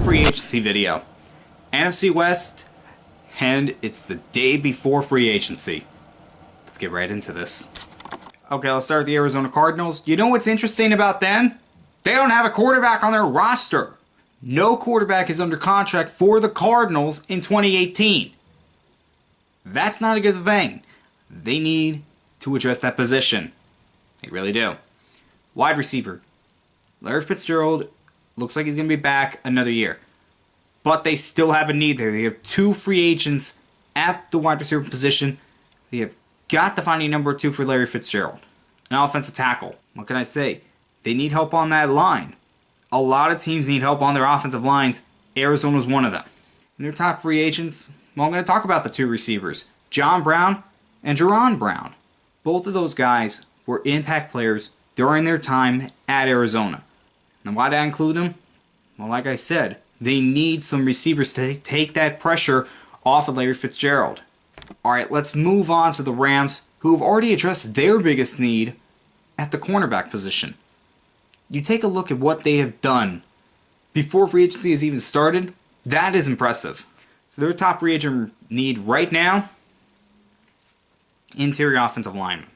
free agency video. NFC West, and it's the day before free agency. Let's get right into this. Okay, let's start with the Arizona Cardinals. You know what's interesting about them? They don't have a quarterback on their roster. No quarterback is under contract for the Cardinals in 2018. That's not a good thing. They need to address that position. They really do. Wide receiver. Larry Fitzgerald looks like he's going to be back another year. But they still have a need there. They have two free agents at the wide receiver position. They have got to find a number 2 for Larry Fitzgerald. An offensive tackle. What can I say? They need help on that line. A lot of teams need help on their offensive lines. Arizona's one of them. And their top free agents, well, I'm going to talk about the 2 receivers. John Brown and Jerron Brown. Both of those guys were impact players during their time at Arizona. And why did I include them? Well, like I said, they need some receivers to take that pressure off of Larry Fitzgerald. Alright, let's move on to the Rams, who have already addressed their biggest need at the cornerback position. You take a look at what they have done before free agency has even started, that is impressive. So their top free agent need right now, interior offensive linemen.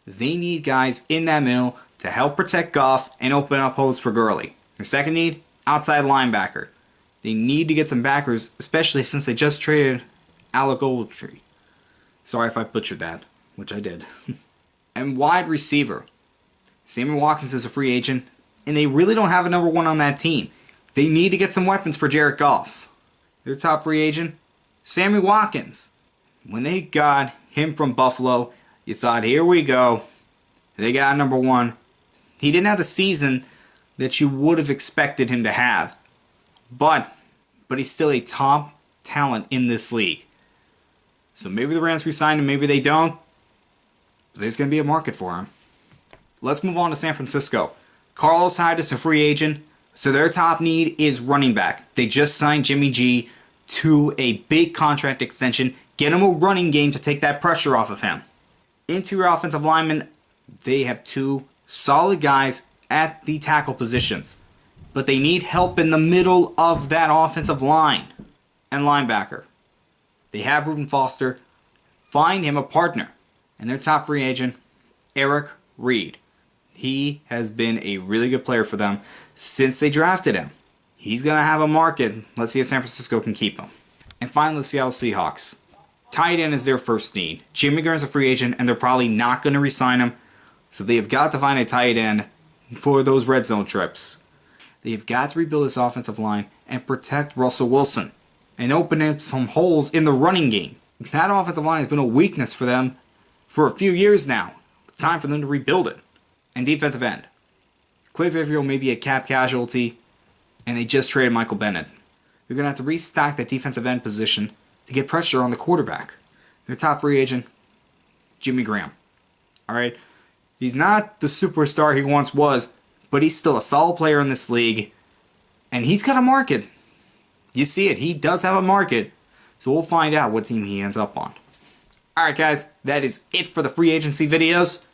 They need guys in that middle to help protect Goff and open up holes for Gurley. Their second need, outside linebacker. They need to get some backers, especially since they just traded Alec Ogletree. Sorry if I butchered that, which I did. And wide receiver. Sammy Watkins is a free agent, and they really don't have a number 1 on that team. They need to get some weapons for Jared Goff. Their top free agent, Sammy Watkins. When they got him from Buffalo, you thought, here we go. They got number 1. He didn't have the season that you would have expected him to have. But he's still a top talent in this league. So maybe the Rams re-sign him, maybe they don't. But there's going to be a market for him. Let's move on to San Francisco. Carlos Hyde is a free agent, so their top need is running back. They just signed Jimmy G to a big contract extension. Get him a running game to take that pressure off of him. Interior offensive linemen, they have 2 solid guys at the tackle positions. But they need help in the middle of that offensive line. And linebacker. They have Reuben Foster. Find him a partner. And their top free agent, Eric Reed. He has been a really good player for them since they drafted him. He's going to have a market. Let's see if San Francisco can keep him. And finally, the Seattle Seahawks. Tight end is their first need. Jimmy Graham's a free agent, and they're probably not going to re-sign him. So they have got to find a tight end for those red zone trips. They have got to rebuild this offensive line and protect Russell Wilson. And open up some holes in the running game. That offensive line has been a weakness for them for a few years now. Time for them to rebuild it. And defensive end. Cliff Averill may be a cap casualty, and they just traded Michael Bennett. They're going to have to restock that defensive end position to get pressure on the quarterback. Their top free agent, Jimmy Graham. Alright? He's not the superstar he once was, but he's still a solid player in this league, and he's got a market. You see it. He does have a market, so we'll find out what team he ends up on. Alright guys, that is it for the free agency videos.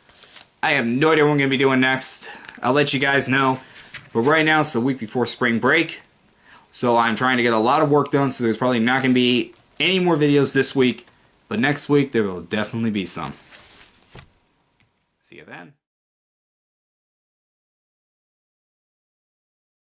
I have no idea what I'm going to be doing next. I'll let you guys know. But right now, it's the week before spring break. So I'm trying to get a lot of work done, so there's probably not going to be any more videos this week. But next week, there will definitely be some. See you then.